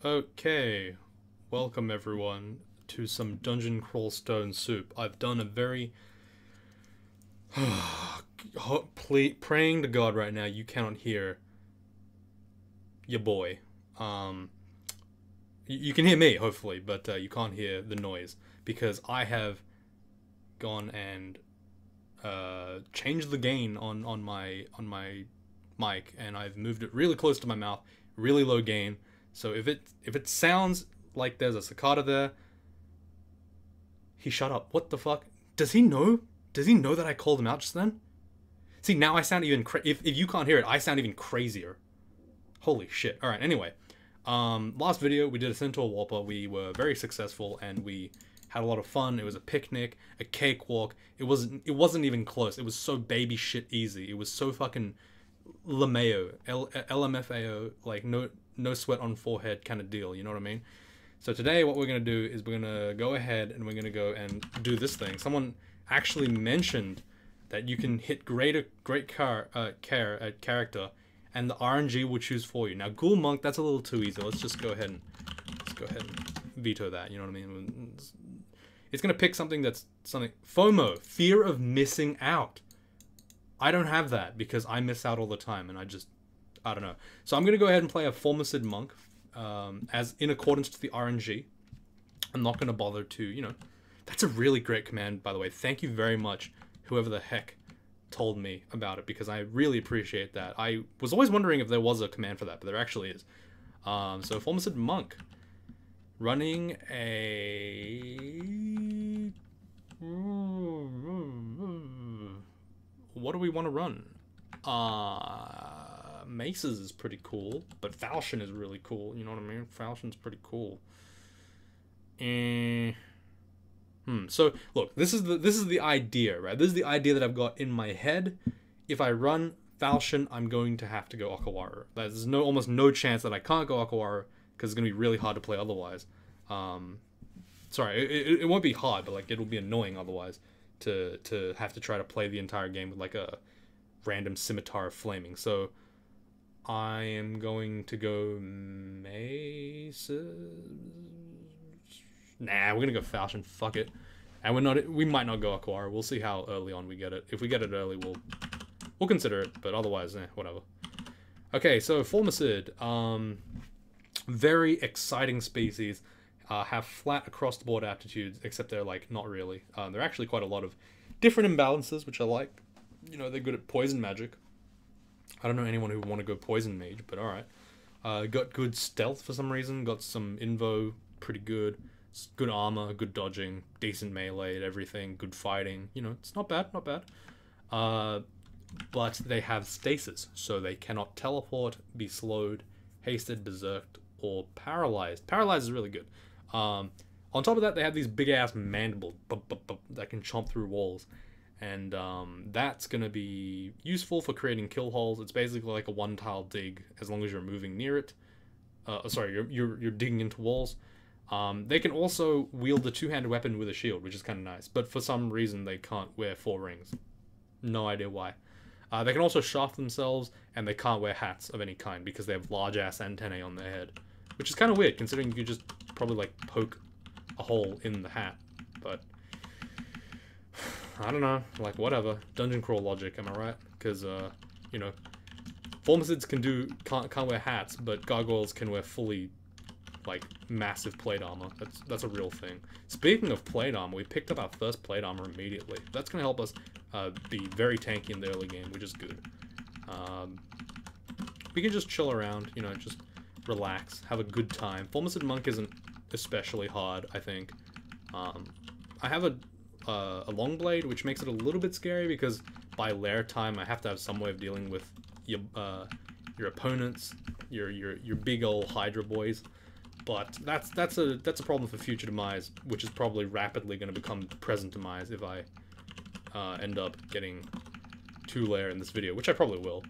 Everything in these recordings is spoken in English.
Okay, welcome everyone to some dungeon crawl stone soup. I've done a very praying to God right now. You cannot hear your boy. Um, you can hear me hopefully, but you can't hear the noise because I have gone and changed the gain on my mic, and I've moved it really close to my mouth, really low gain. So if it sounds like there's a cicada there, he shut up. What the fuck? Does he know? Does he know that I called him out just then? See, now I sound even if you can't hear it, I sound even crazier. Holy shit. All right. Anyway, last video we did a Centaur Whopper. We were very successful and we had a lot of fun. It was a picnic, a cakewalk. It wasn't even close. It was so baby shit easy. It was so fucking LMAO, LMFAO, like no sweat on forehead kind of deal. You know what I mean? So today what we're gonna do is we're gonna go ahead and we're gonna go and do this thing. Someone actually mentioned that you can hit great care at character, and the RNG will choose for you. Now, Ghoul Monk, that's a little too easy. Let's go ahead and veto that. You know what I mean? It's gonna pick something that's something FOMO, fear of missing out. I don't have that because I miss out all the time, and I don't know. So I'm gonna go ahead and play a Formicid Monk, as in accordance to the RNG. I'm not gonna bother to, that's a really great command, by the way. Thank you very much, whoever the heck told me about it, because I really appreciate that. I was always wondering if there was a command for that, but there actually is. So Formicid Monk, running a... What do we want to run? Maces is pretty cool, but Falchion is really cool. You know what I mean? Falchion's pretty cool. So look, this is the idea, right? This is the idea that I've got in my head. If I run Falchion, I'm going to have to go Akawara. There's almost no chance that I can't go Akawara because it's gonna be really hard to play otherwise. Sorry, it won't be hard, but like it'll be annoying otherwise to have to try to play the entire game with like a random scimitar of flaming. So I am going to go Maces. Nah, we're gonna go Falchion. Fuck it. And we might not go Aquara. We'll see how early on we get it. If we get it early, we'll consider it. But otherwise, whatever. Okay, so Formicid, very exciting species. Have flat across the board aptitudes, except they're like not really. There are actually quite a lot of different imbalances, which I like. They're good at poison magic. I don't know anyone who would want to go poison mage, but all right. Got good stealth for some reason. Got some invo, pretty good. Good armor, good dodging, decent melee and everything, good fighting. It's not bad, not bad. But they have stasis, so they cannot teleport, be slowed, hasted, berserked, or paralyzed. Paralyzed is really good. On top of that, they have these big-ass mandibles that can chomp through walls. And that's going to be useful for creating kill holes. It's basically like a one-tile dig, as long as you're moving near it. Sorry, you're digging into walls. They can also wield the two-handed weapon with a shield, which is kind of nice. But for some reason, they can't wear 4 rings. No idea why. They can also shaft themselves, and they can't wear hats of any kind because they have large-ass antennae on their head. Which is kind of weird, considering you could just probably, like, poke a hole in the hat. But I don't know. Like, whatever. Dungeon crawl logic, am I right? Because, Formicids can't wear hats, but gargoyles can wear fully, like, massive plate armor. That's a real thing. Speaking of plate armor, we picked up our first plate armor immediately. That's going to help us be very tanky in the early game, which is good. We can just chill around, just relax, have a good time. Formicid Monk isn't especially hard, I think. I have a long blade, which makes it a little bit scary because by lair time I have to have some way of dealing with your opponents, your big old Hydra boys. But that's a problem for future Demise, which is probably rapidly going to become present Demise if I end up getting 2 lair in this video, which I probably will.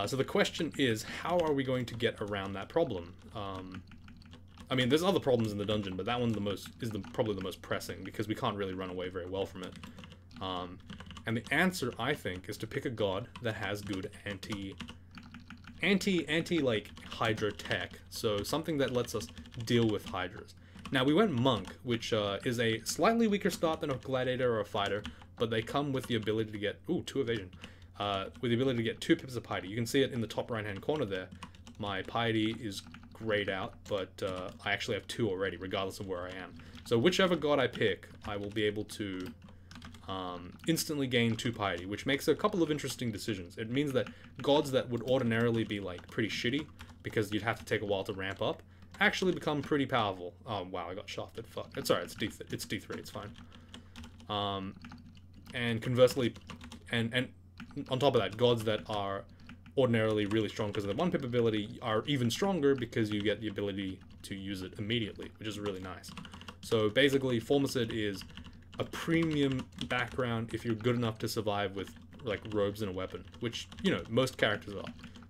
So the question is, how are we going to get around that problem? I mean, there's other problems in the dungeon, but that one's probably the most pressing because we can't really run away very well from it. And the answer, I think, is to pick a god that has good anti like Hydra tech, so something that lets us deal with Hydras. Now we went Monk, which is a slightly weaker start than a Gladiator or a Fighter, but they come with the ability to get 2 evasion, with the ability to get 2 pips of piety. You can see it in the top right hand corner there. My piety is grayed out, but I actually have 2 already, regardless of where I am. So whichever god I pick, I will be able to instantly gain 2 piety, which makes a couple of interesting decisions. It means that gods that would ordinarily be like pretty shitty, because you'd have to take a while to ramp up, actually become pretty powerful. Oh wow, I got shafted. Fuck. It's alright. It's D3. It's fine. And conversely, and on top of that, gods that are ordinarily really strong because of the 1 pip ability are even stronger because you get the ability to use it immediately, which is really nice. So basically, Formicid is a premium background if you're good enough to survive with like robes and a weapon, which, you know, most characters are.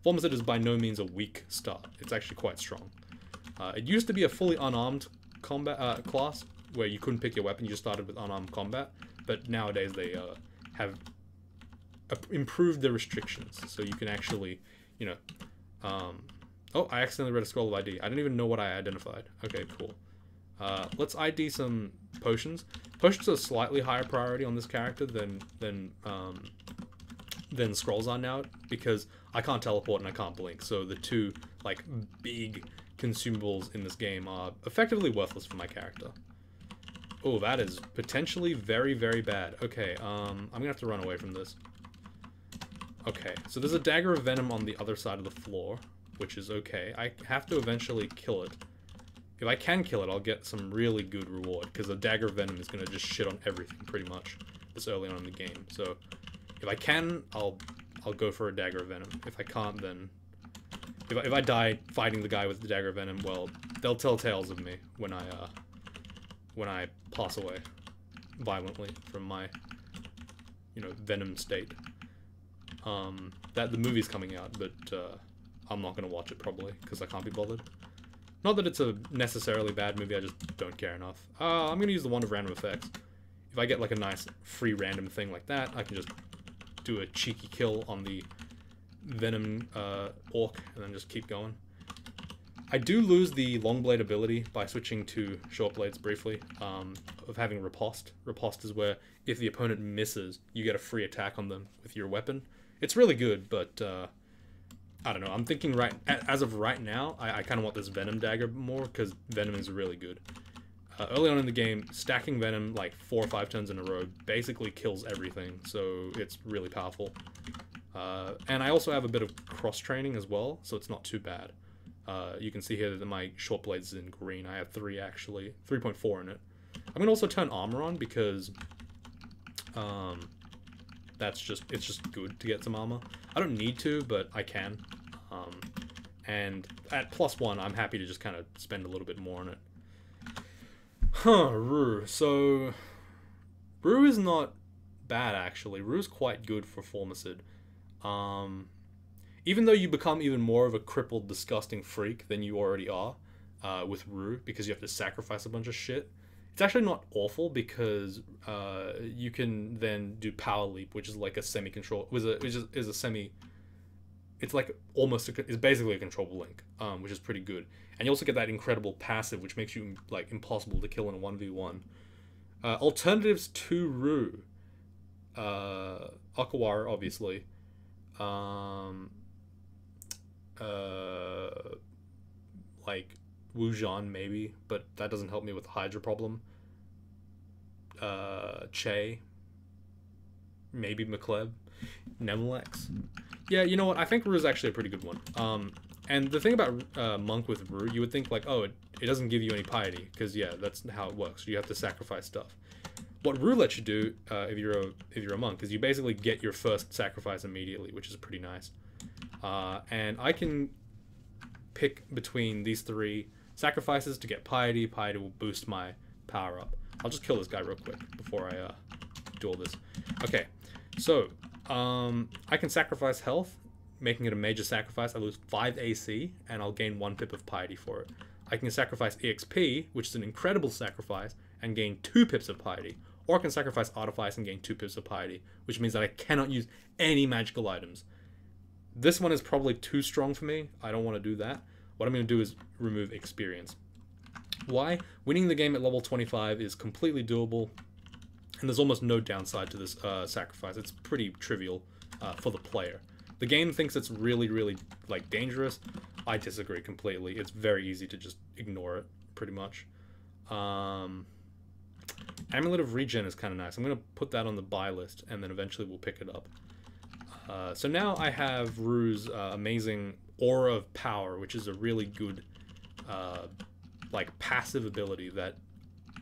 Formicid is by no means a weak start. It's actually quite strong. It used to be a fully unarmed combat class where you couldn't pick your weapon, you just started with unarmed combat, but nowadays they have improved the restrictions, so you can actually, you know, oh, I accidentally read a scroll of ID. I don't even know what I identified. Okay, cool. Let's ID some potions. Potions are slightly higher priority on this character than scrolls are now, because I can't teleport and I can't blink, so the 2 like big consumables in this game are effectively worthless for my character. Oh, that is potentially very, very bad. Okay, I'm gonna have to run away from this. Okay, so there's a dagger of venom on the other side of the floor, which is okay. I have to eventually kill it. If I can kill it, I'll get some really good reward, because a dagger of venom is gonna just shit on everything pretty much this early on in the game. So if I can, I'll go for a dagger of venom. If I can't, then if I die fighting the guy with the dagger of venom, well, they'll tell tales of me when I pass away violently from my, you know, venom state. That the movie's coming out, but I'm not gonna watch it probably because I can't be bothered. Not that it's a necessarily bad movie, I just don't care enough. I'm gonna use the wand of random effects. If I get like a nice free random thing like that, I can just do a cheeky kill on the venom orc and then just keep going. I do lose the long blade ability by switching to short blades briefly, of having riposte. Riposte is where if the opponent misses, you get a free attack on them with your weapon. It's really good, but I don't know. I'm thinking as of right now, I kind of want this venom dagger more, because venom is really good. Early on in the game, stacking venom like 4 or 5 turns in a row basically kills everything, so it's really powerful. And I also have a bit of cross-training as well, so it's not too bad. You can see here that my short blades is in green. I have 3 actually, 3.4 in it. I'm gonna also turn armor on because it's just good to get some armor. I don't need to, but I can. And at +1, I'm happy to just kind of spend a little bit more on it. Huh, Rue. So Rue is not bad actually. Rue's quite good for Formicid. Even though you become even more of a crippled, disgusting freak than you already are with Rue, because you have to sacrifice a bunch of shit, it's actually not awful, because you can then do Power Leap, which is like a semi-control, it's like it's basically a controllable link, which is pretty good. And you also get that incredible passive, which makes you like impossible to kill in a 1v1. Alternatives to Rue, Akawara, obviously. Like Wujan maybe, but that doesn't help me with the Hydra problem. Che, maybe McLeb, Nemlex. Yeah, you know what? I think Rue is actually a pretty good one. And the thing about Monk with Rue, you would think like, oh, it doesn't give you any piety, because yeah, that's how it works. You have to sacrifice stuff. What Rue lets you do, if you're a monk, is you basically get your first sacrifice immediately, which is pretty nice. And I can pick between these 3 sacrifices to get piety. Piety will boost my power up. I'll just kill this guy real quick before I do all this. Okay, so I can sacrifice health, making it a major sacrifice. I lose 5 AC, and I'll gain 1 pip of piety for it. I can sacrifice EXP, which is an incredible sacrifice, and gain 2 pips of piety. Or I can sacrifice Artifice and gain 2 pips of piety, which means that I cannot use any magical items. This one is probably too strong for me. I don't want to do that. What I'm going to do is remove experience. Why? Winning the game at level 25 is completely doable, and there's almost no downside to this sacrifice. It's pretty trivial for the player. The game thinks it's really, really like dangerous. I disagree completely. It's very easy to just ignore it, pretty much. Amulet of Regen is kind of nice. I'm going to put that on the buy list, and then eventually we'll pick it up. So now I have Rue's amazing Aura of Power, which is a really good like passive ability that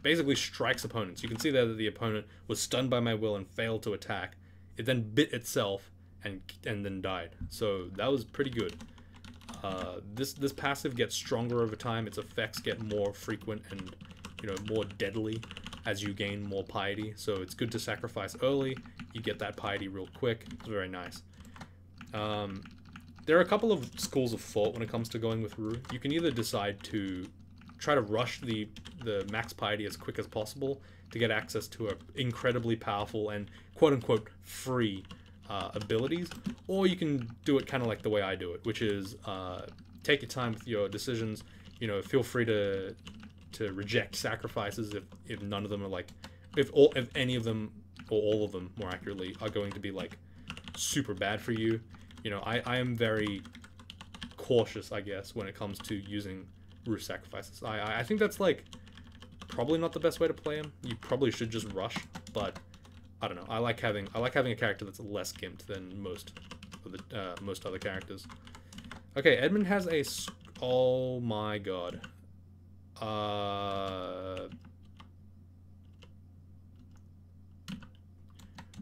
basically strikes opponents. You can see there that the opponent was stunned by my will and failed to attack. It then bit itself and then died. So that was pretty good. This passive gets stronger over time. Its effects get more frequent and, you know, more deadly as you gain more piety. So it's good to sacrifice early. You get that piety real quick. It's very nice. There are a couple of schools of thought when it comes to going with Rue. You can either decide to try to rush the max piety as quick as possible to get access to incredibly powerful and quote-unquote free abilities, or you can do it kind of like the way I do it, which is take your time with your decisions. You know, feel free to reject sacrifices if none of them are like, if any of them, or all of them more accurately, are going to be like super bad for you. You know, I am very cautious, I guess, when it comes to using Rue sacrifices. I think that's like probably not the best way to play him. You probably should just rush, but I don't know. I like having a character that's less gimped than most of the most other characters. Okay, Edmund has a oh my god.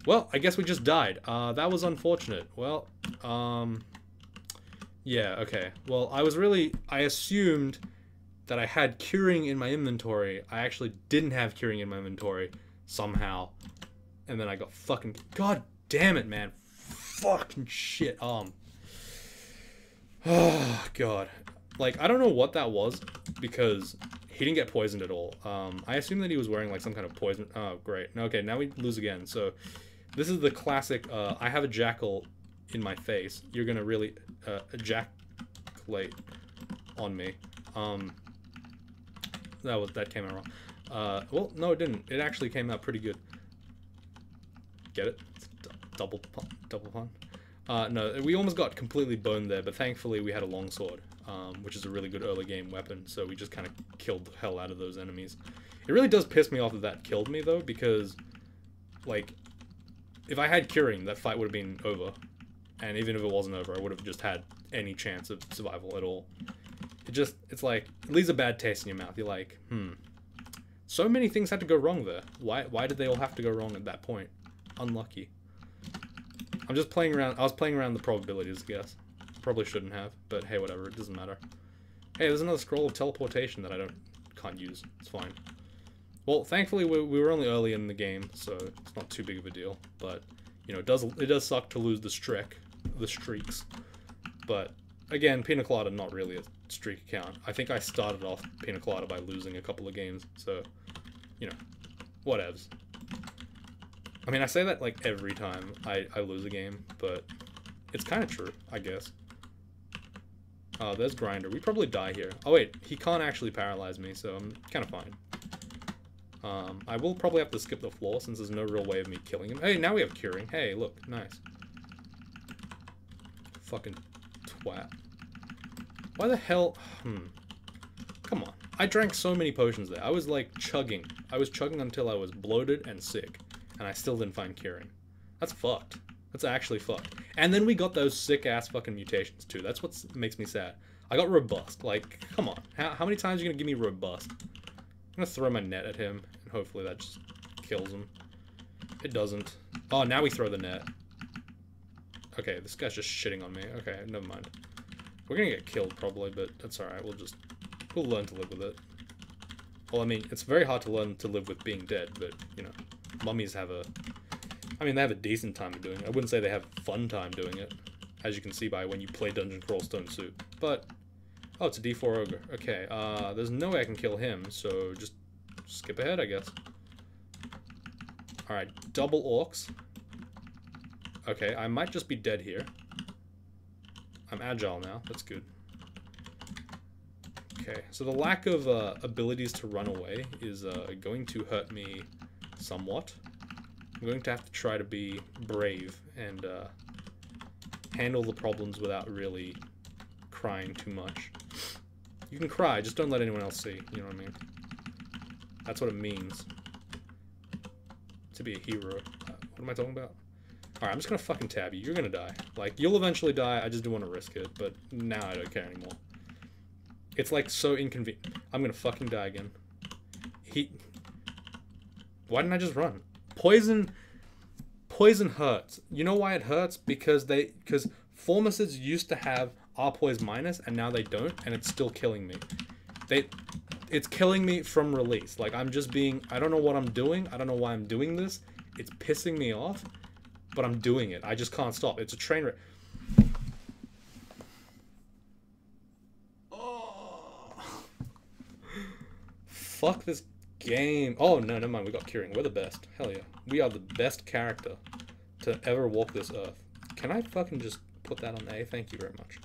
Well, I guess we just died. That was unfortunate. Well, yeah, okay. Well, I assumed that I had curing in my inventory. I actually didn't have curing in my inventory somehow. And then I got fucking... God damn it, man. Fucking shit. Oh, God. Like, I don't know what that was, because he didn't get poisoned at all. I assume that he was wearing, like, some kind of poison... Oh, great. Okay, now we lose again. So, this is the classic, I have a jackal in my face. You're gonna really ejaculate on me. That came out wrong. Well, no, it didn't. It actually came out pretty good. Get it? It's double pun. No, we almost got completely boned there, but thankfully we had a longsword, which is a really good early game weapon, so we just kind of killed the hell out of those enemies. It really does piss me off that killed me, though, because, like, if I had curing, that fight would have been over. And even if it wasn't over, I would have just had any chance of survival at all. It's like, it leaves a bad taste in your mouth. You're like, so many things had to go wrong there. Why did they all have to go wrong at that point? Unlucky. I'm just playing around. I was playing around the probabilities, I guess. Probably shouldn't have, but hey, whatever. It doesn't matter. Hey, there's another scroll of teleportation that I can't use. It's fine. Well, thankfully we were only early in the game, so it's not too big of a deal. But you know, it does suck to lose the streaks. But again, Pina Colada not really a streak account. I think I started off Pina Colada by losing a couple of games, so you know, whatevs. I mean, I say that like every time I lose a game, but it's kind of true, I guess. There's Grinder. We probably die here. Oh wait, he can't actually paralyze me, so I'm kind of fine. I will probably have to skip the floor since there's no real way of me killing him. Hey, now we have curing. Hey, look, nice. Fucking twat. Why the hell? Come on. I drank so many potions there. I was like chugging. I was chugging until I was bloated and sick, and I still didn't find curing. That's fucked. That's actually fucked. And then we got those sick-ass fucking mutations, too. That's what makes me sad. I got robust. Like, come on. How many times are you gonna give me robust? I'm gonna throw my net at him, and hopefully that just kills him. It doesn't. Oh, now we throw the net. Okay, this guy's just shitting on me. Okay, never mind. We're gonna get killed, probably, but that's alright. We'll learn to live with it. Well, I mean, it's very hard to learn to live with being dead, but, you know, mummies have I mean, they have a decent time doing it. I wouldn't say they have a fun time doing it, as you can see by when you play Dungeon Crawl Stone Soup. But, oh, it's a D4 Ogre. Okay, there's no way I can kill him, so just skip ahead, I guess. Alright, double orcs. Okay, I might just be dead here. I'm agile now. That's good. Okay, so the lack of abilities to run away is going to hurt me somewhat. I'm going to have to try to be brave and handle the problems without really crying too much. You can cry, just don't let anyone else see, you know what I mean? That's what it means to be a hero. What am I talking about? Alright, I'm just gonna fucking tab you. You're gonna die. Like, you'll eventually die, I just don't want to risk it, but now I don't care anymore. It's like so inconvenient. I'm gonna fucking die again. Why didn't I just run? Poison hurts. You know why it hurts? Because Formicids used to have R-Poise minus, and now they don't, and it's still killing me. It's killing me from release. Like, I don't know what I'm doing. I don't know why I'm doing this. It's pissing me off, but I'm doing it. I just can't stop. It's a train wreck. Fuck this game. Oh, no, never mind. We got curing. We're the best. Hell yeah. We are the best character to ever walk this earth. Can I fucking just put that on A? Thank you very much.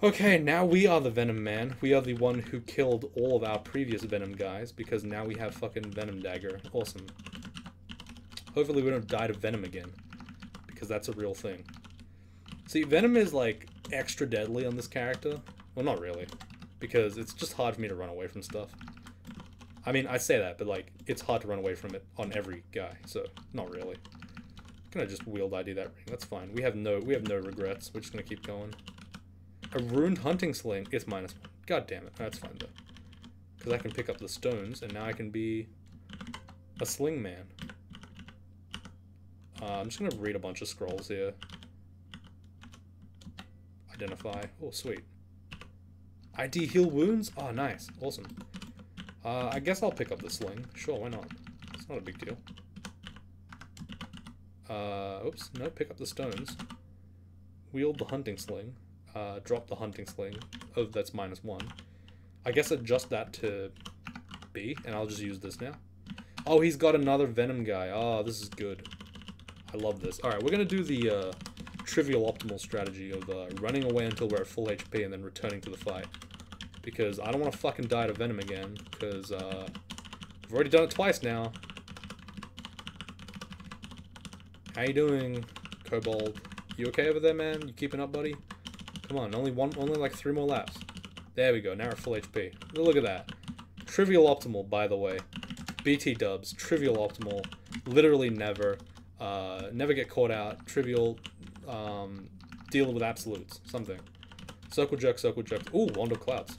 Okay, now we are the Venom Man. We are the one who killed all of our previous Venom guys, because now we have fucking Venom Dagger. Awesome. Hopefully we don't die to Venom again, because that's a real thing. See, Venom is, like, extra deadly on this character. Well, not really. Because it's just hard for me to run away from stuff. I mean, I say that, but like, it's hard to run away from it on every guy, so not really. I'm gonna just wield ID that ring. That's fine. We have no regrets. We're just gonna keep going. A ruined hunting sling. It's -1. God damn it. That's fine though, because I can pick up the stones, and now I can be a sling man. I'm just gonna read a bunch of scrolls here. Identify. Oh, sweet. ID heal wounds? Oh, nice. Awesome. I guess I'll pick up the sling. Sure, why not? It's not a big deal. Oops. No, pick up the stones. Wield the hunting sling. Drop the hunting sling. Oh, that's -1. I guess adjust that to B, and I'll just use this now. Oh, he's got another Venom guy. Oh, this is good. I love this. Alright, we're gonna do the trivial optimal strategy of running away until we're at full HP and then returning to the fight. Because I don't want to fucking die to Venom again, because I've already done it twice now. How you doing, Kobold? You okay over there, man? You keeping up, buddy? Come on, only like 3 more laps. There we go, now we're at full HP. Look at that. Trivial optimal, by the way. BT dubs, trivial optimal, literally never. Never get caught out, trivial, deal with absolutes, something. Circle jerk, ooh, Wand of Clouds.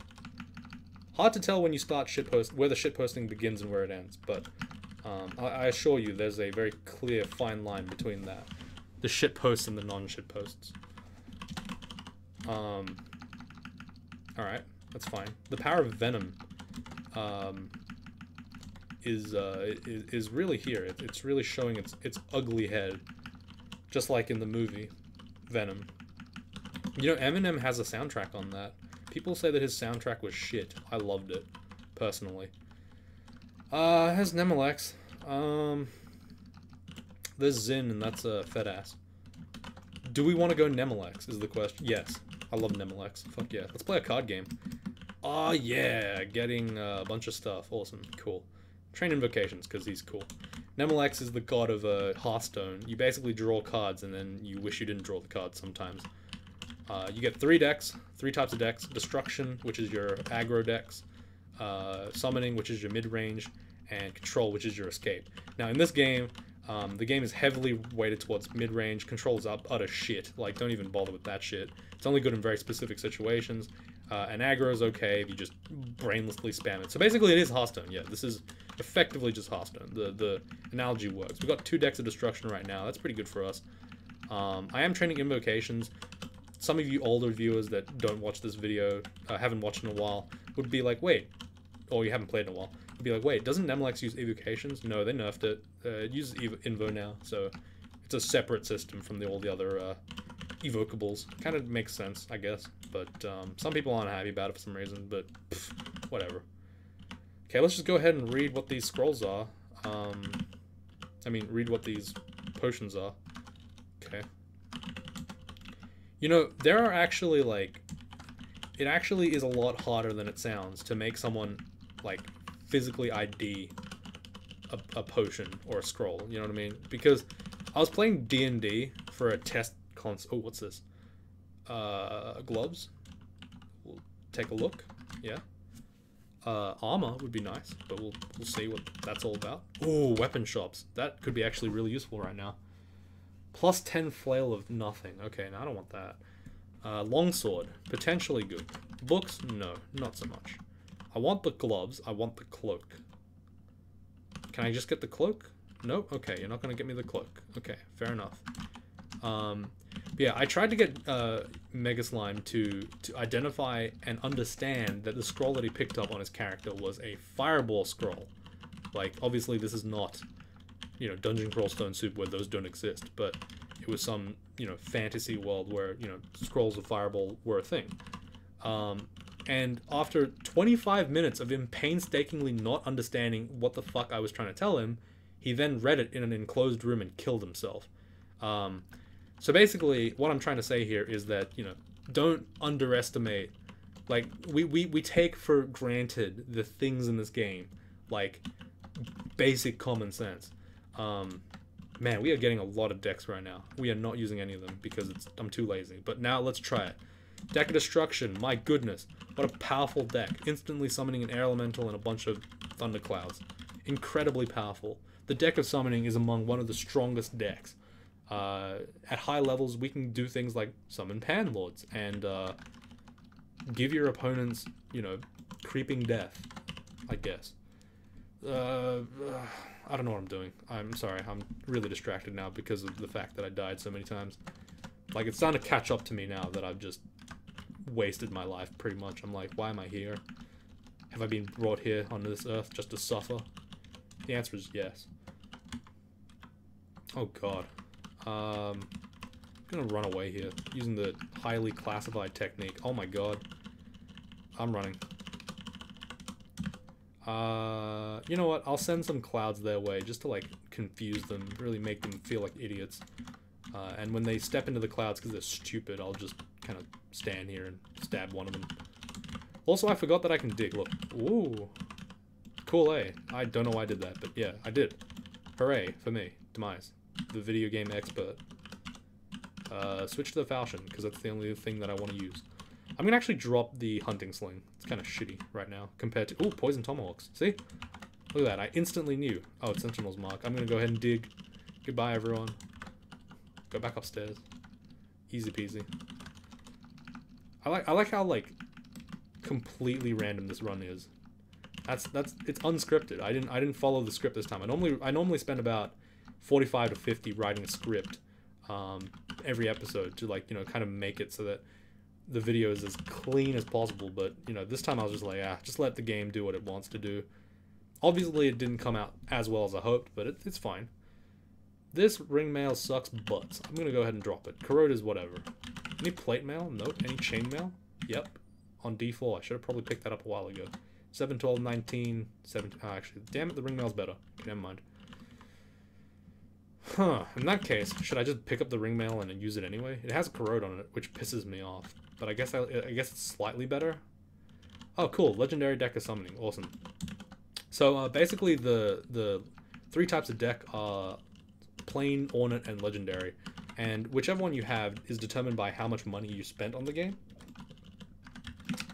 Hard to tell when you start where the shitposting begins and where it ends, but I assure you there's a very clear, fine line between that. The shitposts and the non-shitposts. Alright, that's fine. The power of Venom is really here. It's really showing its ugly head, just like in the movie Venom. You know, Eminem has a soundtrack on that. People say that his soundtrack was shit. I loved it, personally. It has Nemelex. There's Zin, and that's a fed ass. Do we want to go Nemelex, is the question. Yes, I love Nemelex. Fuck yeah. Let's play a card game. Oh yeah, getting a bunch of stuff. Awesome, cool. Train Invocations, because he's cool. Nemelex is the god of Hearthstone. You basically draw cards, and then you wish you didn't draw the cards sometimes. You get 3 decks, 3 types of decks. Destruction, which is your aggro decks. Summoning, which is your mid-range. And Control, which is your escape. Now, in this game, the game is heavily weighted towards mid-range. Control is utter shit. Like, don't even bother with that shit. It's only good in very specific situations. And aggro is okay if you just brainlessly spam it. So basically, it is Hearthstone. Yeah, this is effectively just Hearthstone. The analogy works. We've got 2 decks of Destruction right now. That's pretty good for us. I am training Invocations. Some of you older viewers that don't watch this video, haven't watched in a while, would be like, wait, or you haven't played in a while, would be like, wait, doesn't Nemelex use Evocations? No, they nerfed it. It uses Invo now, so it's a separate system from all the other evocables. Kind of makes sense, I guess, but some people aren't happy about it for some reason, but pff, whatever. Okay, let's just go ahead and read what these scrolls are. Read what these potions are. Okay. You know, there are actually, like... It actually is a lot harder than it sounds to make someone, like, physically ID a potion or a scroll, you know what I mean? Because I was playing D&D for a test console. Oh, what's this? Gloves? We'll take a look. Yeah. Armor would be nice, but we'll see what that's all about. Ooh, weapon shops. That could be actually really useful right now. Plus 10 flail of nothing. Okay, now I don't want that. Longsword. Potentially good. Books? No, not so much. I want the gloves. I want the cloak. Can I just get the cloak? Nope. Okay, you're not going to get me the cloak. Okay, fair enough. Yeah, I tried to get Mega Slime to identify and understand that the scroll that he picked up on his character was a fireball scroll. Like, obviously this is not, you know, Dungeon Crawl Stone Soup where those don't exist, but it was some, you know, fantasy world where, you know, scrolls of fireball were a thing. And after 25 minutes of him painstakingly not understanding what the fuck I was trying to tell him, he then read it in an enclosed room and killed himself. So basically, what I'm trying to say here is that, you know, don't underestimate, like, we take for granted the things in this game, like, basic common sense. Man, we are getting a lot of decks right now. We are not using any of them because I'm too lazy. But now let's try it. Deck of Destruction, my goodness. What a powerful deck. Instantly summoning an air elemental and a bunch of thunderclouds. Incredibly powerful. The Deck of Summoning is among one of the strongest decks. At high levels, we can do things like summon Panlords and give your opponents, you know, creeping death, I guess. I don't know what I'm doing. I'm sorry, I'm really distracted now because of the fact that I died so many times. Like, it's starting to catch up to me now that I've just wasted my life, pretty much. I'm like, why am I here? Have I been brought here onto this earth just to suffer? The answer is yes. Oh god. I'm gonna run away here, using the highly classified technique. Oh my god. I'm running. You know what? I'll send some clouds their way just to, like, confuse them, really make them feel like idiots. And when they step into the clouds because they're stupid, I'll just kind of stand here and stab one of them. Also, I forgot that I can dig. Look. Ooh. Cool, eh? I don't know why I did that, but yeah, I did. Hooray for me. Demise. The video game expert. Switch to the falchion, because that's the only thing that I want to use. I'm gonna actually drop the hunting sling. It's kind of shitty right now compared to... Ooh, poison tomahawks. See? Look at that. I instantly knew. Oh, it's Sentinel's Mark. I'm gonna go ahead and dig. Goodbye, everyone. Go back upstairs. Easy peasy. I like how, like, completely random this run is. It's unscripted. I didn't follow the script this time. I normally spend about 45 to 50 writing a script every episode to, like, you know, kind of make it so that the video is as clean as possible. But, you know, this time I was just like, just let the game do what it wants to do. Obviously it didn't come out as well as I hoped, but it's fine. This ring mail sucks butts. I'm gonna go ahead and drop it. Corrode is whatever. Any plate mail? Nope. Any chain mail? Yep. On D4. I should have probably picked that up a while ago. 7, 12, 19, 17. Oh, actually, damn it, the ring mail's better. Okay, never mind. Huh. In that case, should I just pick up the ring mail and use it anyway? It has corrode on it, which pisses me off. But I guess it's slightly better. Oh, cool. Legendary Deck of Summoning. Awesome. So, basically, the 3 types of deck are plain, ornate, and legendary. And whichever one you have is determined by how much money you spent on the game.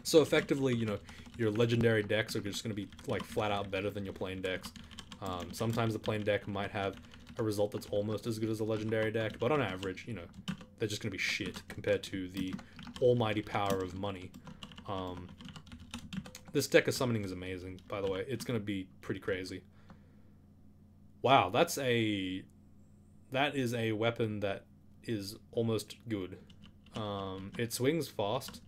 So effectively, you know, your legendary decks are just going to be, like, flat out better than your plain decks. Sometimes the plain deck might have a result that's almost as good as a legendary deck, but on average, you know, they're just going to be shit compared to the almighty power of money. This Deck of Summoning is amazing, by the way. It's going to be pretty crazy. Wow, that is a weapon that is almost good. It swings fast,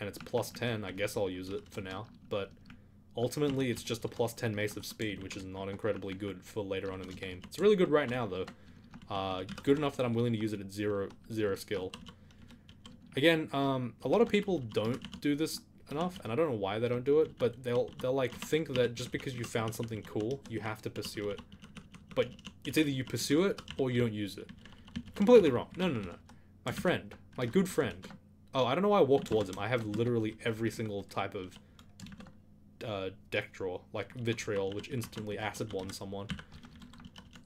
and it's plus 10. I guess I'll use it for now, but ultimately it's just a plus 10 mace of speed, which is not incredibly good for later on in the game. It's really good right now, though. Good enough that I'm willing to use it at zero skill. Again, a lot of people don't do this enough, and I don't know why they don't do it, but they'll like think that just because you found something cool, you have to pursue it. But it's either you pursue it or you don't use it. Completely wrong. No. My friend, My good friend. Oh, I don't know why I walked towards him. I have literally every single type of deck draw. Like Vitriol, which instantly acid wands someone.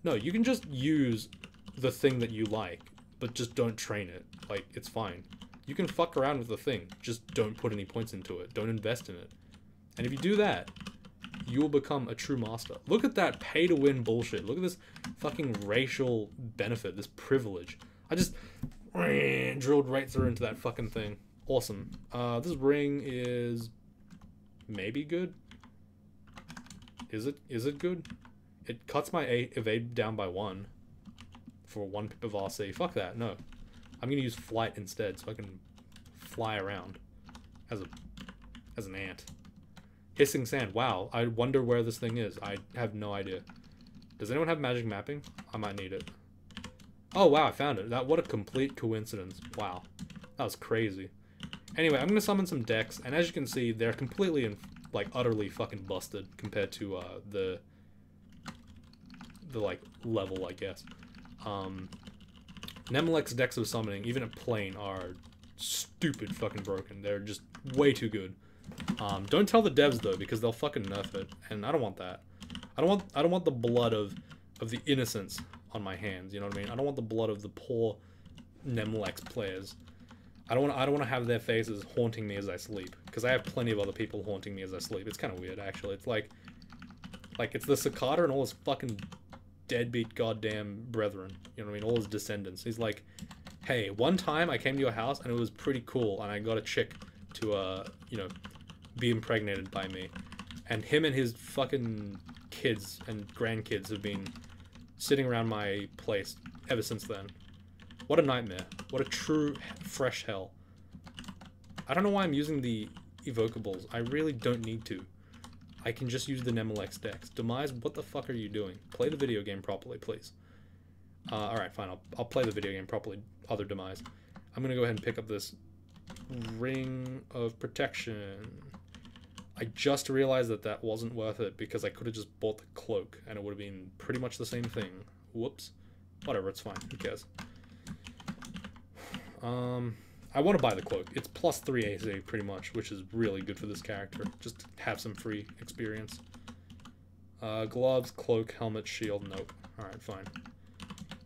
No, you can just use the thing that you like, but just don't train it. Like, it's fine. You can fuck around with the thing. Just don't put any points into it. Don't invest in it. And if you do that, you will become a true master. Look at that pay-to-win bullshit. Look at this fucking racial benefit, this privilege. I just drilled right through into that fucking thing. Awesome. This ring is maybe good. Is it good? It cuts my evade down by 1 for 1 pip of RC. Fuck that. No, I'm gonna use flight instead, so I can fly around as an ant. Hissing sand. Wow. I wonder where this thing is. I have no idea. Does anyone have magic mapping? I might need it. Oh wow, I found it. What a complete coincidence. Wow, that was crazy. Anyway, I'm gonna summon some decks, and as you can see, they're completely and like utterly fucking busted compared to the like level, I guess. Nemlex decks of summoning, even at plane, are stupid fucking broken. They're just way too good. Don't tell the devs though, because they'll fucking nerf it, and I don't want that. I don't want the blood of the innocents on my hands. You know what I mean? I don't want the blood of the poor Nemlex players. I don't want to have their faces haunting me as I sleep, because I have plenty of other people haunting me as I sleep. It's kind of weird, actually. It's like it's the cicada and all his fucking deadbeat goddamn brethren. You know what I mean? All his descendants. He's like, hey, one time I came to your house and it was pretty cool, and I got a chick to you know, be impregnated by me, and him and his fucking kids and grandkids have been sitting around my place ever since then. What a nightmare. What a true fresh hell. I don't know why I'm using the evocables. I really don't need to. I can just use the Nemlex decks. Demise, what the fuck are you doing? Play the video game properly, please. Alright, fine. I'll play the video game properly. Other Demise. I'm gonna go ahead and pick up this Ring of Protection. I just realized that wasn't worth it, because I could have just bought the cloak and it would have been pretty much the same thing. Whoops. Whatever, it's fine. Who cares? I want to buy the cloak. It's plus 3 AC pretty much, which is really good for this character. Just to have some free experience. Gloves, cloak, helmet, shield. Nope. Alright, fine.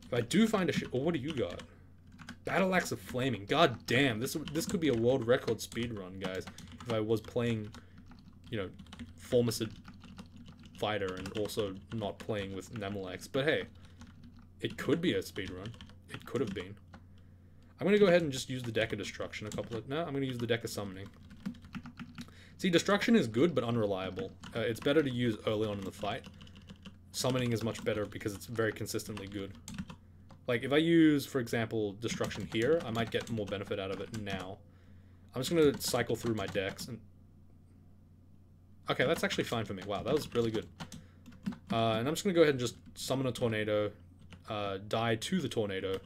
If I do find a shield... Oh, what do you got? Battle Axe of Flaming. God damn, this could be a world record speedrun, guys. If I was playing, you know, Formicid fighter and also not playing with Nemlex. But hey, it could be a speedrun. It could have been. I'm going to go ahead and just use the deck of Destruction No, I'm going to use the deck of Summoning. See, Destruction is good, but unreliable. It's better to use early on in the fight. Summoning is much better because it's very consistently good. Like, if I use, for example, Destruction here, I might get more benefit out of it now. I'm just going to cycle through my decks. And okay, that's actually fine for me. Wow, that was really good. And I'm just going to go ahead and just summon a tornado, die to the tornado,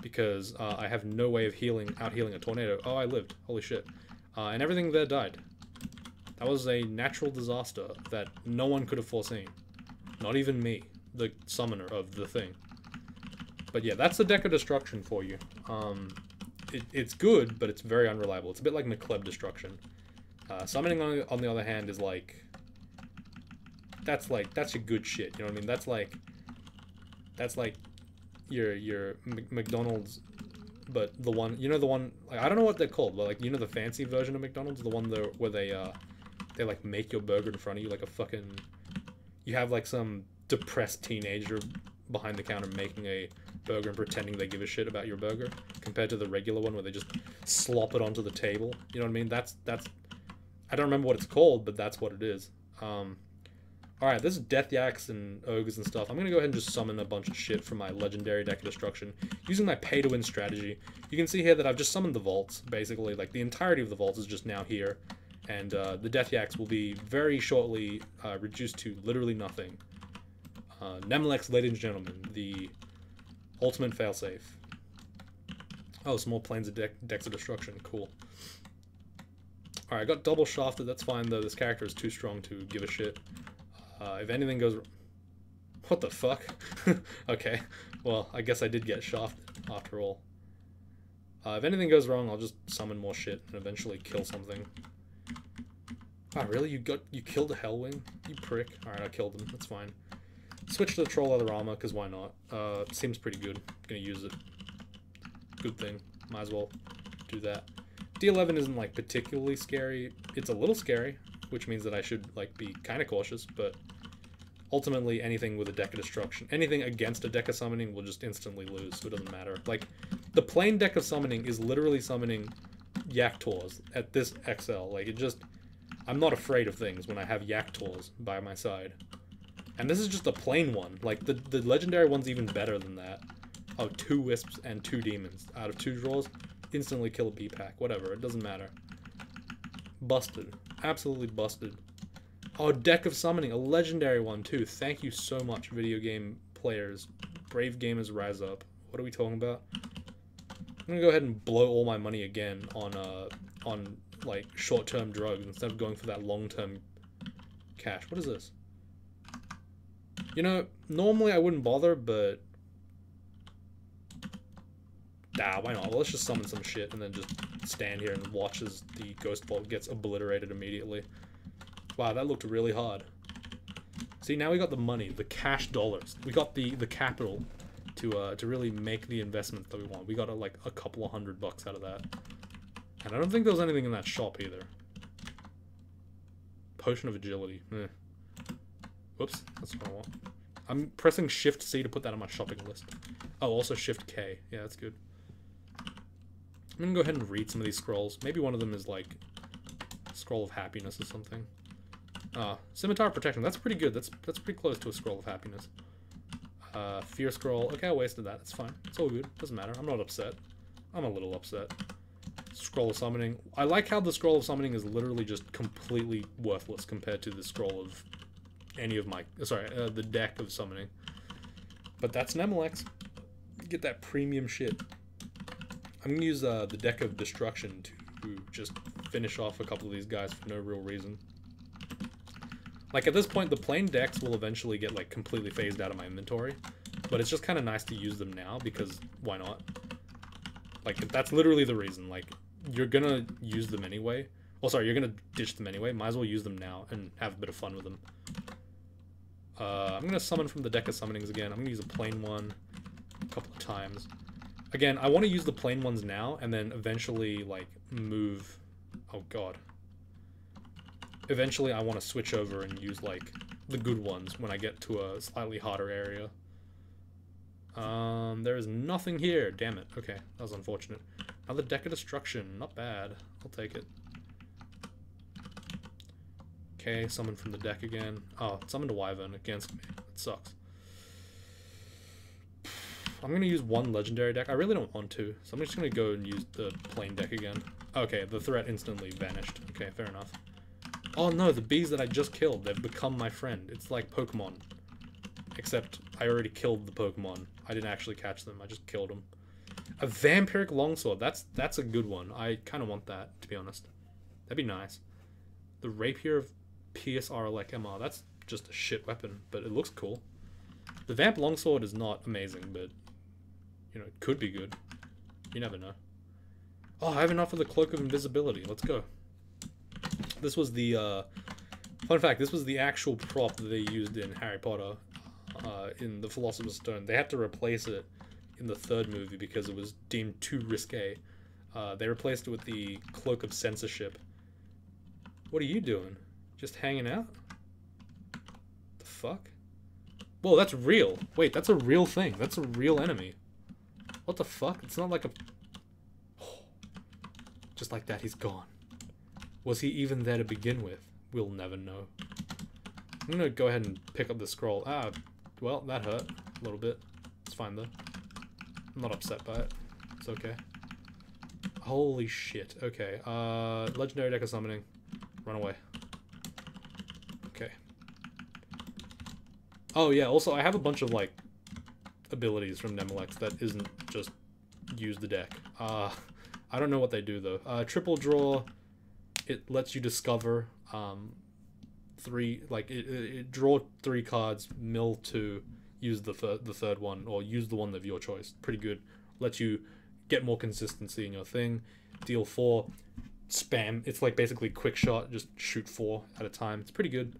because I have no way of out-healing a tornado. Oh, I lived. Holy shit. And everything there died. That was a natural disaster that no one could have foreseen. Not even me, the summoner of the thing. But yeah, that's the deck of Destruction for you. It's good, but it's very unreliable. It's a bit like McCleb Destruction. Summoning, on the other hand, is like... That's your good shit, you know what I mean? That's like your McDonald's, but the one, you know, the one, like, I don't know what they're called, but like, you know, the fancy version of McDonald's, the one where they like make your burger in front of you, like a fucking, you have like some depressed teenager behind the counter making a burger and pretending they give a shit about your burger, compared to the regular one where they just slop it onto the table. You know what I mean? That's I don't remember what it's called, but that's what it is. Alright, this is Death Yaks and Ogres and stuff. I'm going to go ahead and just summon a bunch of shit from my legendary deck of Destruction using my pay-to-win strategy. You can see here that I've just summoned the vaults, basically. Like, the entirety of the vaults is just now here. And the Death Yaks will be very shortly reduced to literally nothing. Nemlex, ladies and gentlemen, the ultimate failsafe. Oh, some more planes of decks of Destruction. Cool. Alright, I got double shafted. That's fine, though. This character is too strong to give a shit. If anything goes... What the fuck? Okay. Well, I guess I did get shafted, after all. If anything goes wrong, I'll just summon more shit and eventually kill something. Oh, really? You killed a Hellwing? You prick. Alright, I killed him. That's fine. Switch to the Troll Leather Armor, because why not? Seems pretty good. Gonna use it. Good thing. Might as well do that. D11 isn't, like, particularly scary. It's a little scary, which means that I should, like, be kind of cautious, but ultimately anything with a deck of destruction, anything against a deck of summoning will just instantly lose, so it doesn't matter. Like, the plain deck of summoning is literally summoning Yaktors at this XL. Like, it just... I'm not afraid of things when I have Yaktors by my side. And this is just a plain one. Like, the legendary one's even better than that. Oh, 2 Wisps and 2 Demons. Out of 2 draws, instantly kill a B-Pack. Whatever, it doesn't matter. Busted. Absolutely busted. Oh, deck of summoning. A legendary one, too. Thank you so much, video game players. Brave gamers, rise up. What are we talking about? I'm gonna go ahead and blow all my money again on like, short-term drugs instead of going for that long-term cash. What is this? You know, normally I wouldn't bother, but... Nah, why not? Well, let's just summon some shit and then just stand here and watch as the Ghost Bolt gets obliterated immediately. Wow, that looked really hard. See, now we got the money, the cash dollars. We got the capital to really make the investment that we want. We got like a couple of $100 out of that. And I don't think there was anything in that shop either. Potion of Agility. Eh. Whoops, that's what I want. I'm pressing Shift C to put that on my shopping list. Oh, also Shift K. Yeah, that's good. I'm gonna go ahead and read some of these scrolls. Maybe one of them is like Scroll of Happiness or something. Scimitar of Protection. That's pretty good. That's pretty close to a Scroll of Happiness. Fear Scroll. Okay, I wasted that. It's fine. It's all good. Doesn't matter. I'm not upset. I'm a little upset. Scroll of Summoning. I like how the Scroll of Summoning is literally just completely worthless compared to the Scroll of any of my... Sorry, the deck of Summoning. But that's Nemelex. Get that premium shit. I'm going to use the deck of Destruction to just finish off a couple of these guys for no real reason. Like, at this point, the plain decks will eventually get, like, completely phased out of my inventory. But it's just kind of nice to use them now, because why not? Like, that's literally the reason. Like, you're gonna use them anyway. Oh, sorry, you're gonna ditch them anyway. Might as well use them now and have a bit of fun with them. I'm gonna summon from the deck of summonings again. I'm gonna use a plain one a couple of times. Again, I want to use the plain ones now, and then eventually, like, move... Oh, God. Eventually, I want to switch over and use, like, the good ones when I get to a slightly harder area. There is nothing here. Damn it. Okay, that was unfortunate. Another deck of destruction. Not bad. I'll take it. Okay, summon from the deck again. Oh, summoned a Wyvern against me. It sucks. I'm going to use one legendary deck. I really don't want to, so I'm just going to go and use the plain deck again. Okay, the threat instantly vanished. Okay, fair enough. Oh no, the bees that I just killed, they've become my friend. It's like Pokemon. Except I already killed the Pokemon. I didn't actually catch them, I just killed them. A Vampiric Longsword, that's a good one. I kind of want that, to be honest. That'd be nice. The Rapier of PSR like MR, that's just a shit weapon, but it looks cool. The Vamp Longsword is not amazing, but, you know, it could be good. You never know. Oh, I have enough of the Cloak of Invisibility. Let's go. This was the, fun fact, this was the actual prop that they used in Harry Potter, in the Philosopher's Stone. They had to replace it in the third movie because it was deemed too risque. They replaced it with the Cloak of Censorship. What are you doing? Just hanging out? The fuck? Whoa, that's real. Wait, that's a real thing. That's a real enemy. What the fuck? It's not like a... Just like that, he's gone. Was he even there to begin with? We'll never know. I'm gonna go ahead and pick up the scroll. Ah, well, that hurt a little bit. It's fine, though. I'm not upset by it. It's okay. Holy shit. Okay, Legendary Deck of Summoning. Run away. Okay. Oh, yeah, also, I have a bunch of, like, abilities from Nemelex that isn't just use the deck. I don't know what they do, though. Triple Draw, it lets you discover, draw 3 cards, mill 2, use the third one, or use the one of your choice. Pretty good. Lets you get more consistency in your thing. Deal 4, spam. It's like basically quick shot, just shoot 4 at a time. It's pretty good.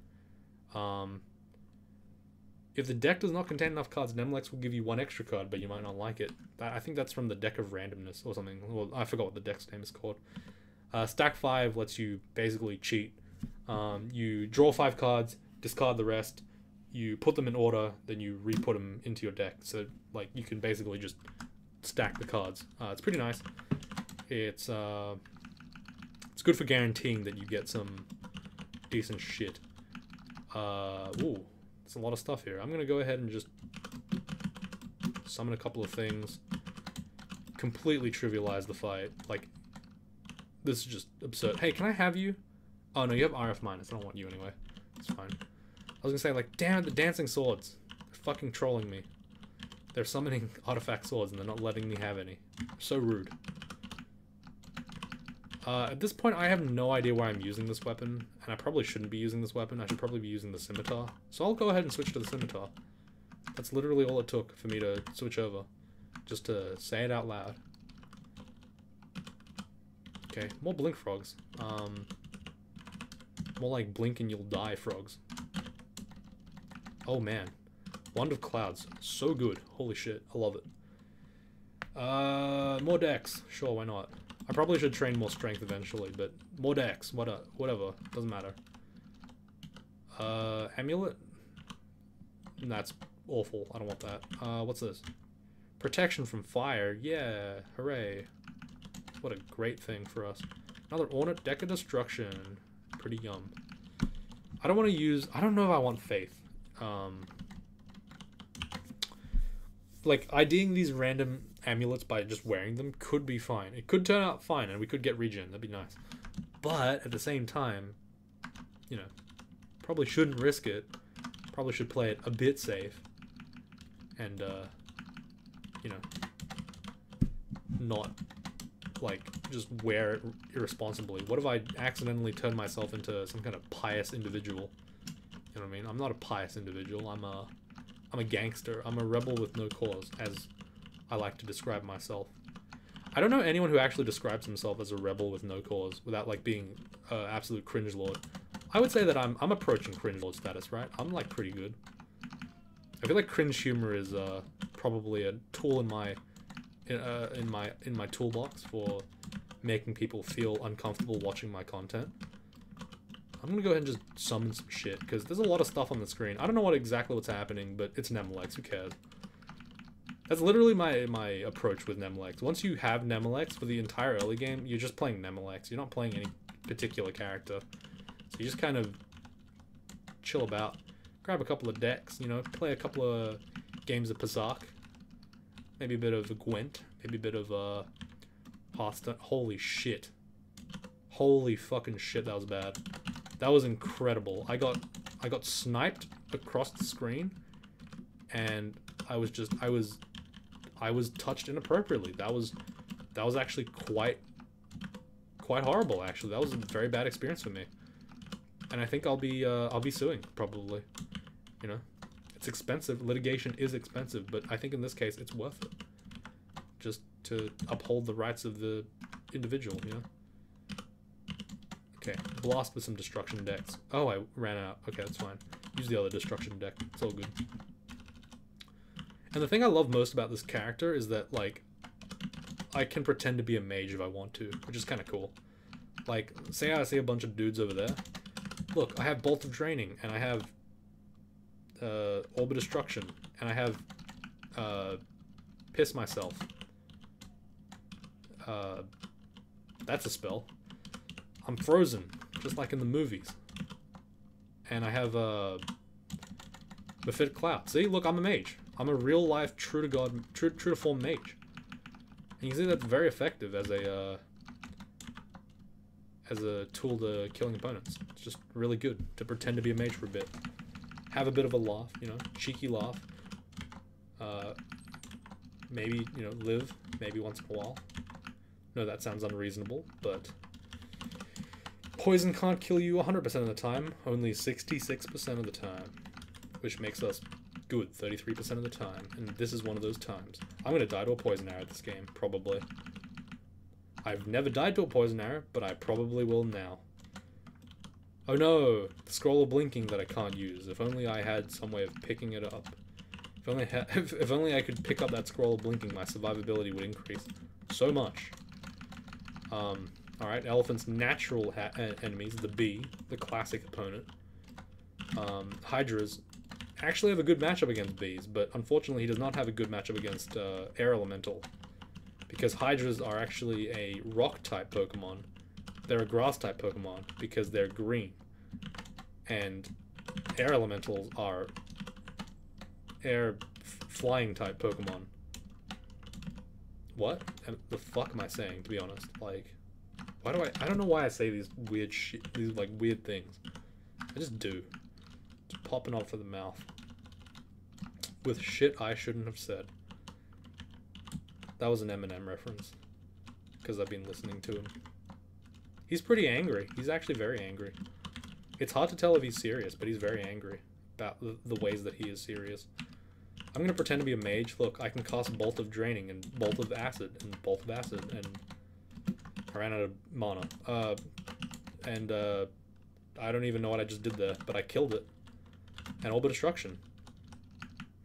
If the deck does not contain enough cards, Nemlex will give you 1 extra card, but you might not like it. I think that's from the deck of randomness or something. Well, I forgot what the deck's name is called. Stack 5 lets you basically cheat. You draw 5 cards, discard the rest, you put them in order, then you re-put them into your deck. So like you can basically just stack the cards. It's pretty nice. It's good for guaranteeing that you get some decent shit. Ooh, there's a lot of stuff here. I'm gonna go ahead and just summon a couple of things. Completely trivialize the fight. Like, this is just absurd. Hey, can I have you? Oh no, you have RF minus. I don't want you anyway. It's fine. I was gonna say, like, damn it, the dancing swords. They're fucking trolling me. They're summoning artifact swords and they're not letting me have any. So rude. At this point, I have no idea why I'm using this weapon, and I probably shouldn't be using this weapon. I should probably be using the scimitar. So I'll go ahead and switch to the scimitar. That's literally all it took for me to switch over. Just to say it out loud. Okay, more blink frogs. More like blink and you'll die frogs. Oh man. Wand of Clouds. So good. Holy shit. I love it. More decks. Sure, why not? I probably should train more strength eventually, but more decks. Whatever. Doesn't matter. Amulet? That's awful. I don't want that. What's this? Protection from fire. Yeah. Hooray. What a great thing for us. Another Ornate Deck of Destruction. Pretty yum. I don't want to use... I don't know if I want Faith. Like, IDing these random amulets by just wearing them could be fine. It could turn out fine, and we could get regen. That'd be nice. But, at the same time, you know, probably shouldn't risk it. Probably should play it a bit safe. And, you know, not, like, just wear it irresponsibly. What if I accidentally turn myself into some kind of pious individual? You know what I mean? I'm not a pious individual. I'm a gangster. I'm a rebel with no cause, as I like to describe myself. I don't know anyone who actually describes himself as a rebel with no cause without, like, being absolute cringelord. I would say that I'm approaching cringelord status, right? I'm, like, pretty good. I feel like cringe humor is probably a tool in my toolbox for making people feel uncomfortable watching my content. I'm gonna go ahead and just summon some shit, because there's a lot of stuff on the screen. I don't know exactly what's happening, but it's Nemlex, who cares? That's literally my approach with Nemlex. Once you have Nemlex for the entire early game, you're just playing Nemlex. You're not playing any particular character. So you just kind of chill about. Grab a couple of decks, you know, play a couple of games of Pazak. Maybe a bit of Gwent. Maybe a bit of Hearthstone. Holy shit. Holy fucking shit, that was bad. That was incredible. I got sniped across the screen, and I was touched inappropriately. That was actually quite horrible. Actually, that was a very bad experience for me, and I think I'll be suing probably. You know, it's expensive. Litigation is expensive, but I think in this case it's worth it, just to uphold the rights of the individual. You know. Okay, blast with some destruction decks. Oh, I ran out. Okay, that's fine. Use the other destruction deck. It's all good. And the thing I love most about this character is that, like, I can pretend to be a mage if I want to, which is kind of cool. Like, say I see a bunch of dudes over there. Look, I have Bolt of Draining, and I have Orb of Destruction, and I have Piss Myself. That's a spell. I'm frozen, just like in the movies. And I have Befit Cloud. See, look, I'm a mage. I'm a real life, true to God, true to form mage. And you can see that's very effective as a tool to killing opponents. It's just really good to pretend to be a mage for a bit. Have a bit of a laugh, you know, cheeky laugh. Maybe, you know, live maybe once in a while. No, that sounds unreasonable, but poison can't kill you 100% of the time, only 66% of the time, which makes us Good, 33% of the time. And this is one of those times. I'm gonna die to a poison arrow this game, probably. I've never died to a poison arrow, but I probably will now. Oh no! The scroller blinking that I can't use. If only I had some way of picking it up. If only I could pick up that scroller blinking, my survivability would increase so much. Alright, elephant's natural enemies, the bee, the classic opponent. Hydras actually have a good matchup against bees, but unfortunately he does not have a good matchup against air elemental. Because hydras are actually a rock-type Pokemon. They're a grass-type Pokemon because they're green. And air elementals are air flying-type Pokemon. What the fuck am I saying, to be honest? Like, why do I don't know why I say these weird shit, these like weird things. I just do. Just popping off of the mouth. With shit I shouldn't have said. That was an Eminem reference. Because I've been listening to him. He's pretty angry. He's actually very angry. It's hard to tell if he's serious, but he's very angry about the ways that he is serious. I'm going to pretend to be a mage. Look, I can cast Bolt of Draining and Bolt of Acid and Bolt of Acid, and I ran out of mana. I don't even know what I just did there, but I killed it. And Orb of Destruction.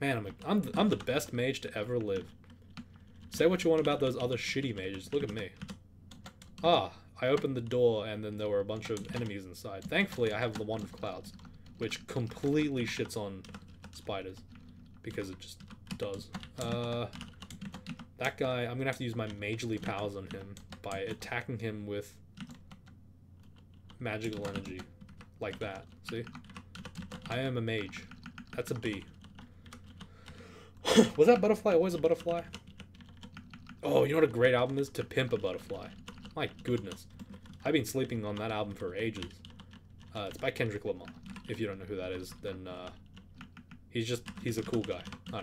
Man, I'm the best mage to ever live. Say what you want about those other shitty mages. Look at me. Ah, I opened the door and then there were a bunch of enemies inside. Thankfully, I have the Wand of Clouds, which completely shits on spiders. Because it just does. That guy, I'm going to have to use my Magely powers on him by attacking him with magical energy. Like that. See? I am a mage. That's a bee. Was that butterfly always a butterfly? Oh, you know what a great album is? To Pimp a Butterfly. My goodness. I've been sleeping on that album for ages. It's by Kendrick Lamar. If you don't know who that is, then he's a cool guy. I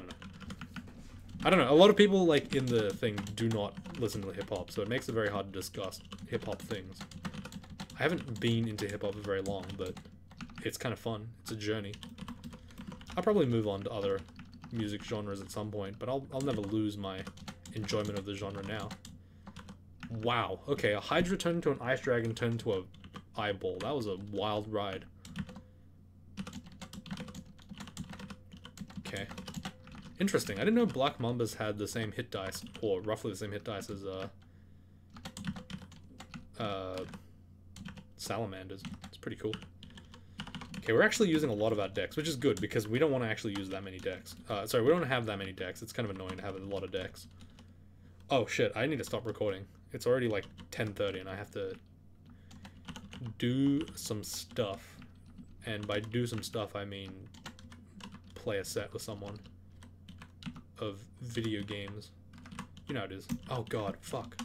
don't know. A lot of people like in the thing do not listen to hip hop, so it makes it very hard to discuss hip hop things. I haven't been into hip hop for very long, but it's kind of fun. It's a journey. I'll probably move on to other music genres at some point, but I'll never lose my enjoyment of the genre now. Wow. Okay, a Hydra turned into an Ice Dragon turned into a eyeball. That was a wild ride. Okay. Interesting. I didn't know Black Mambas had the same hit dice, or roughly the same hit dice as salamanders. It's pretty cool. Okay, we're actually using a lot of our decks, which is good because we don't want to actually use that many decks. Sorry, we don't have that many decks. It's kind of annoying to have a lot of decks. Oh shit, I need to stop recording. It's already like 10:30 and I have to do some stuff. And by do some stuff, I mean play a set with someone of video games. You know how it is. Oh god, fuck.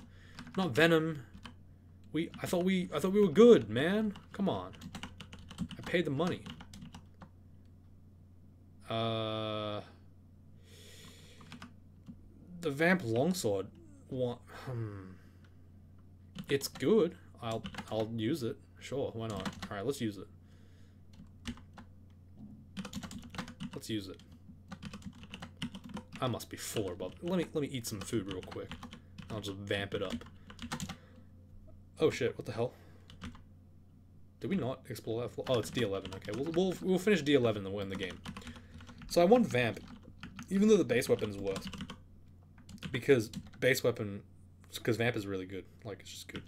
Not Venom. I thought we were good, man. Come on. I paid the money. The Vamp Longsword. It's good. I'll use it. Sure, why not? All right, let's use it. Let's use it. I must be full above. Let me eat some food real quick. I'll just vamp it up. Oh shit! What the hell? Did we not explore that floor? Oh, it's D11. Okay, we'll finish D11 and win the game. So I want Vamp, even though the base weapon is worse, because Vamp is really good. Like, it's just good.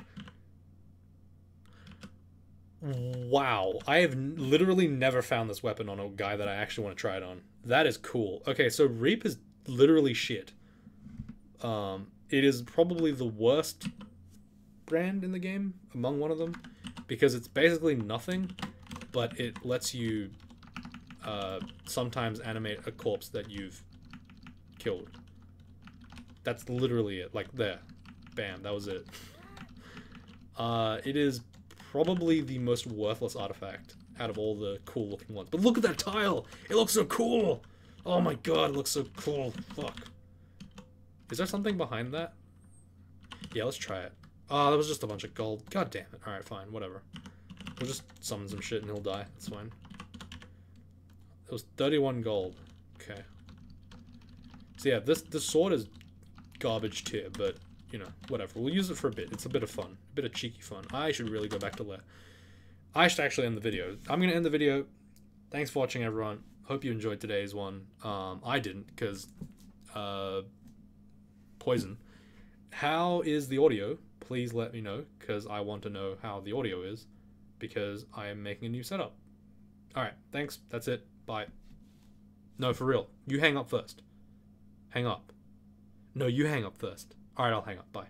Wow, I have literally never found this weapon on a guy that I actually want to try it on. That is cool. Okay, so Reap is literally shit. It is probably the worst brand in the game, among one of them, because it's basically nothing, but it lets you sometimes animate a corpse that you've killed. That's literally it. Like, there. Bam, that was it. It is probably the most worthless artifact out of all the cool looking ones. But look at that tile! It looks so cool! Oh my god, it looks so cool. Fuck. Is there something behind that? Yeah, let's try it. Oh, that was just a bunch of gold. God damn it. Alright, fine, whatever. We'll just summon some shit and he'll die. That's fine. It was 31 gold. Okay. Okay. So yeah, this sword is garbage tier, but you know, whatever. We'll use it for a bit. It's a bit of fun, a bit of cheeky fun. I should really go back to lair. I should actually end the video. I'm gonna end the video. Thanks for watching, everyone. Hope you enjoyed today's one. I didn't, because poison. How is the audio? Please let me know, because I want to know how the audio is, because I am making a new setup. Alright, thanks. That's it. Bye. No, for real. You hang up first. Hang up. No, you hang up first. Alright, I'll hang up. Bye.